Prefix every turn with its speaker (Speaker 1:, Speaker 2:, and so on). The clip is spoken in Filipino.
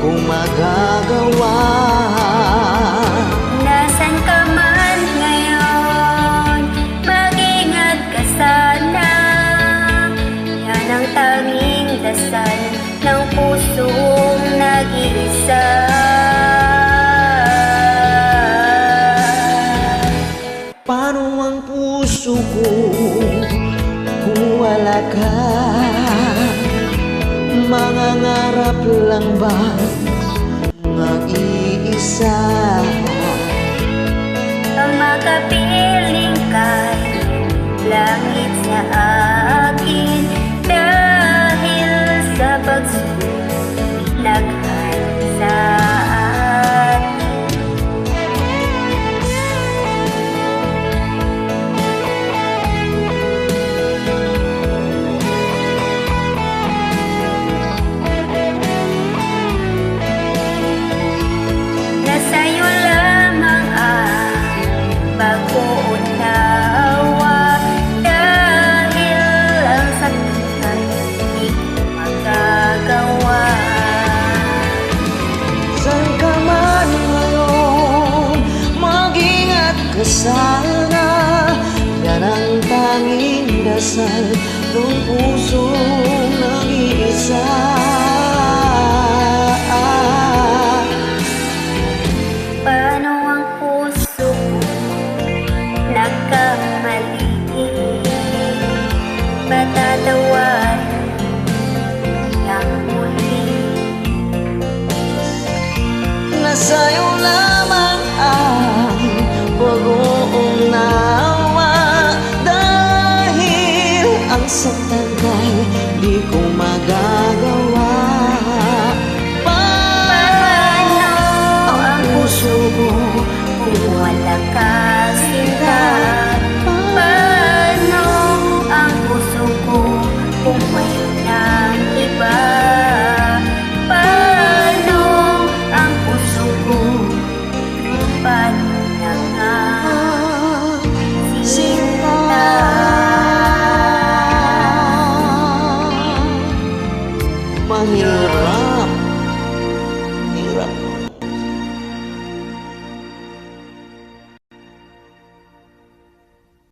Speaker 1: kung magagawa.
Speaker 2: Nasaan ka man ngayon, mag-ingat ka sana. Yan ang tanging dasal ng pusong nag-iisa.
Speaker 1: Paano ang puso ko kung wala ka? Mangangarap lang ba mag-iisa?
Speaker 2: Ang makapiling kay langit sa akin, dahil sa pagsulaghan sa atin. Nasa'yo lamang ang pag-uunawa, dahil ang sakit ay hindi ko magagawa.
Speaker 1: Saan ka man ngayon, mag-ingat ka sana. Yan ang tanging dasal ng pusong nag-iisa.
Speaker 2: Paano ang puso ko nagkamali? Patatawarin ang muli.
Speaker 1: Nasa'yo lang